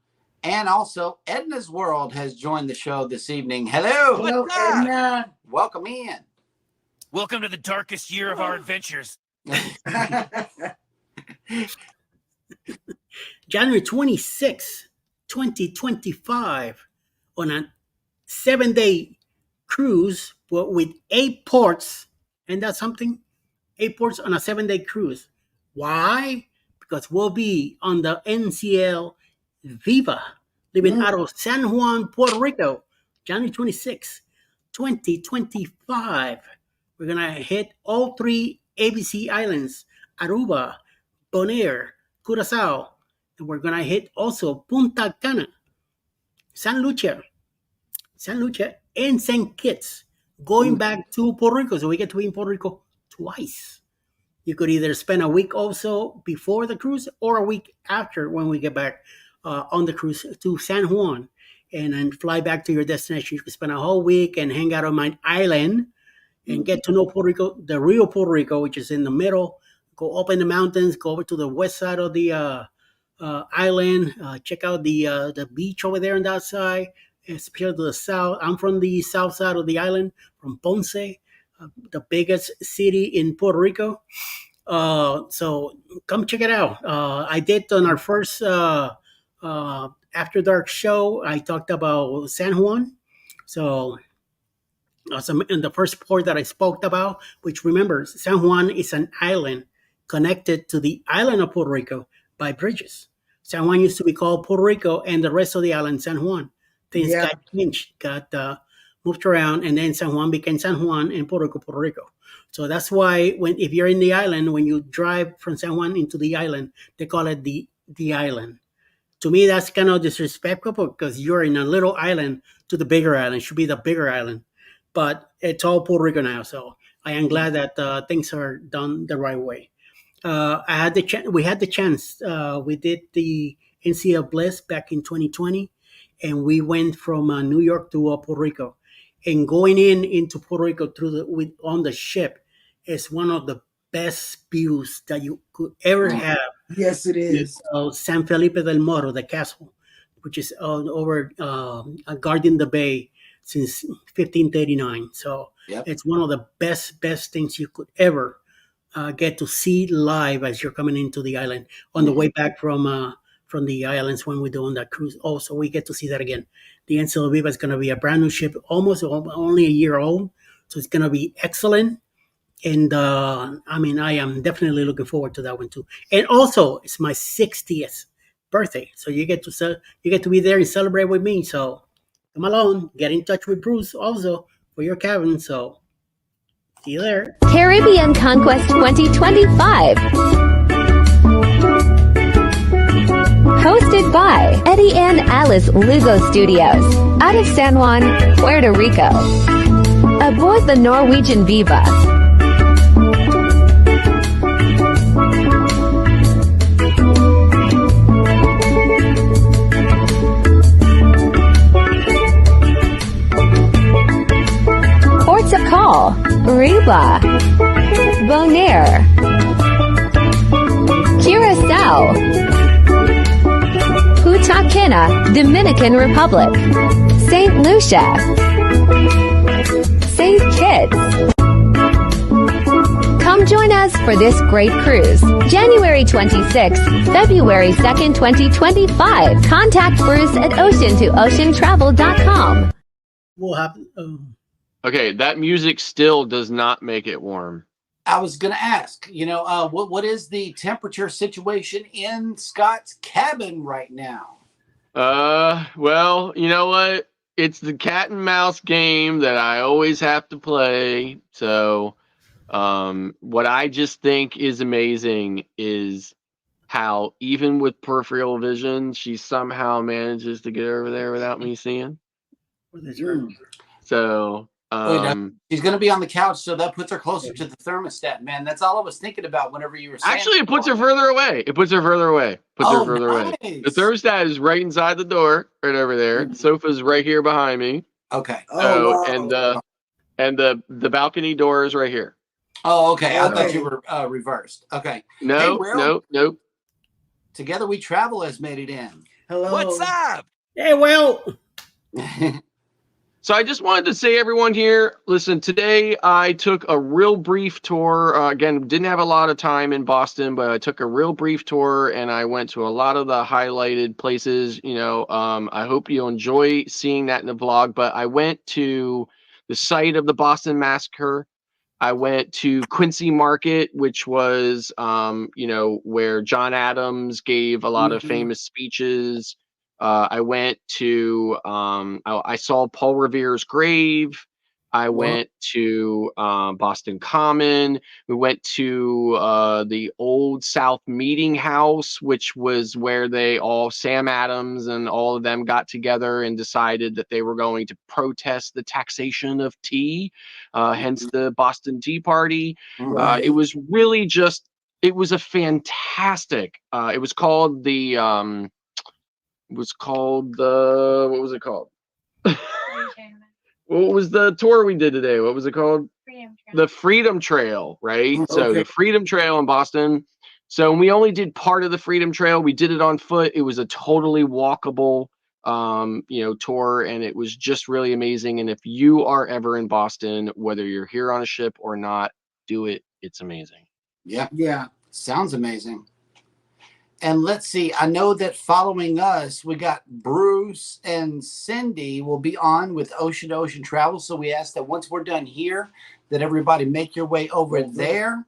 And also, Edna's World has joined the show this evening. Hello. Hello, Edna. Welcome in. Welcome to the darkest year of our adventures. January 26, 2025, on a 7-day cruise, but with 8 ports. And that's something? 8 ports on a 7-day cruise. Why? Because we'll be on the NCL Viva, leaving out of San Juan, Puerto Rico, January 26, 2025. We're going to hit all 3 ABC islands, Aruba, Bonaire, Curacao, and we're going to hit also Punta Cana, San Lucia, and St. Kitts, going back to Puerto Rico. So we get to be in Puerto Rico twice. You could either spend a week also before the cruise or a week after when we get back on the cruise to San Juan and then fly back to your destination. You could spend a whole week and hang out on my island and get to know Puerto Rico, the real Puerto Rico, which is in the middle. Go up in the mountains, go over to the west side of the island, check out the beach over there on that side, especially to the south. I'm from the south side of the island, from Ponce, the biggest city in Puerto Rico. So come check it out. I did on our first After Dark show, I talked about San Juan. So in the first port that I spoke about, which remember, San Juan is an island connected to the island of Puerto Rico by bridges. San Juan used to be called Puerto Rico and the rest of the island San Juan. Things got changed, got moved around, and then San Juan became San Juan and Puerto Rico. So that's why if you're in the island, when you drive from San Juan into the island, they call it the island. To me, that's kind of disrespectful because you're in a little island to the bigger island. It should be the bigger island. But it's all Puerto Rico now. So I am glad that things are done the right way. We had the chance. We did the NCL Bliss back in 2020, and we went from New York to Puerto Rico. And going into Puerto Rico on the ship is one of the best views that you could ever have. Yes, it is. San Felipe del Moro, the castle, which is over guarding the bay since 1539. So it's one of the best things you could ever get to see live as you're coming into the island on the way back from the islands when we're doing that cruise. Also, we get to see that again. The NCL Viva is going to be a brand new ship, almost only a year old. So it's going to be excellent. And I am definitely looking forward to that one too. And also, it's my 60th birthday, so you get to be there and celebrate with me. So come along, get in touch with Bruce also for your cabin. So see you there. Caribbean Conquest 2025. Hosted by Eddie and Alice Lugo Studios, out of San Juan, Puerto Rico. Aboard the Norwegian Viva. Ports of call: Aruba, Bonaire, Curacao, Punta Cana, Dominican Republic, St. Lucia, St. Kitts. Come join us for this great cruise. January 26th, February 2nd, 2025. Contact Bruce at ocean2oceantravel.com. We'll have... Okay, that music still does not make it warm. I was going to ask, what is the temperature situation in Scott's cabin right now? Well, you know what? It's the cat and mouse game that I always have to play. So, what I just think is amazing is how even with peripheral vision, she somehow manages to get over there without me seeing. So, she's going to be on the couch, so that puts her closer to the thermostat, man. That's all I was thinking about whenever you were saying. Actually, it puts her further away. The thermostat is right inside the door, right over there. The sofa's right here behind me. Okay. And the balcony door is right here. Oh, okay. I thought you were reversed. Okay. No. Together We Travel has made it in. Hello. What's up? Hey, Will. So I just wanted to say, everyone here, listen, today I took a real brief tour. Again, didn't have a lot of time in Boston, but I took a real brief tour and I went to a lot of the highlighted places. I hope you'll enjoy seeing that in the vlog, but I went to the site of the Boston Massacre. I went to Quincy Market, which was, where John Adams gave a lot of famous speeches. I went to, I saw Paul Revere's grave. I went to Boston Common. We went to the Old South Meeting House, which was where Sam Adams and all of them got together and decided that they were going to protest the taxation of tea, hence the Boston Tea Party. Right. It was really it was a fantastic, it was called what was it called? What was the tour we did today? What was it called? The Freedom Trail, right? So the Freedom Trail in Boston. So we only did part of the Freedom Trail. We did it on foot. It was a totally walkable, tour, and it was just really amazing. And if you are ever in Boston, whether you're here on a ship or not, do it. It's amazing. Yeah. Sounds amazing. And let's see, I know that following us, we got Bruce and Cindy will be on with Ocean to Ocean Travel. So we ask that once we're done here, that everybody make your way over there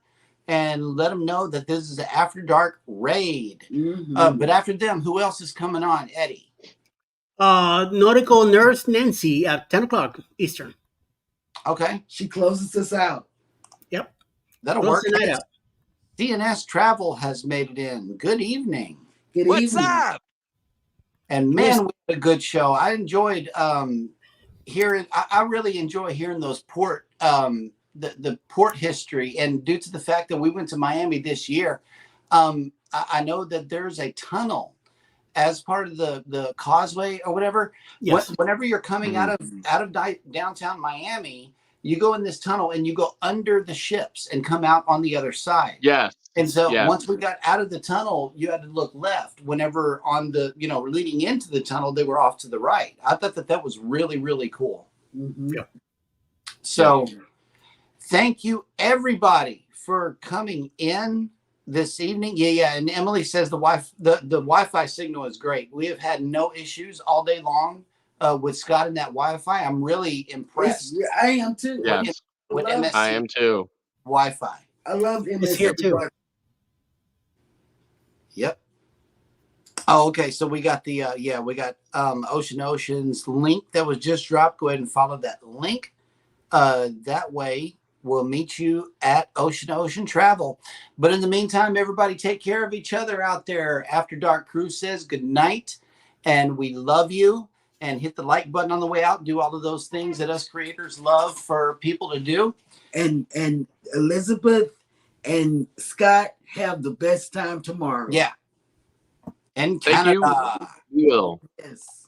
and let them know that this is an After Dark raid. But after them, who else is coming on, Eddie? Nautical Nurse Nancy at 10 o'clock Eastern. Okay. She closes us out. Yep. That'll Close work. the night out. DNS Travel has made it in. Good evening. What's up? And man, we had a good show. I enjoyed hearing. I really enjoy hearing those port, the port history. And due to the fact that we went to Miami this year, I know that there's a tunnel as part of the causeway or whatever. Yes. Whenever you're coming out of downtown Miami, you go in this tunnel and you go under the ships and come out on the other side. Yes. And so once we got out of the tunnel, you had to look left. Whenever on the, leading into the tunnel, they were off to the right. I thought that was really, really cool. Yeah. So thank you, everybody, for coming in this evening. Yeah. And Emily says the Wi-Fi signal is great. We have had no issues all day long with Scott and that Wi-Fi. I'm really impressed. I am too. Yes. With MSC I am too. Wi-Fi. I love MSC. It's here too. Yep. Oh, okay. So we got the Ocean Ocean's link that was just dropped. Go ahead and follow that link. That way we'll meet you at Ocean to Ocean Travel. But in the meantime, everybody take care of each other out there. After Dark Crew says good night, and we love you. And hit the like button on the way out. Do all of those things that us creators love for people to do. And Elizabeth and Scott have the best time tomorrow. Yeah. And Thank Canada. you. Will. Yes.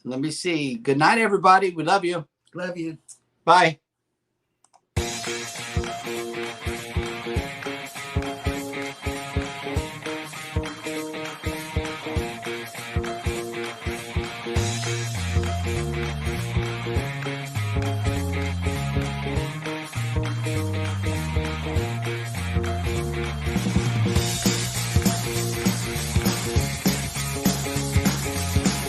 Let me see. Good night, everybody. We love you. Love you. Bye.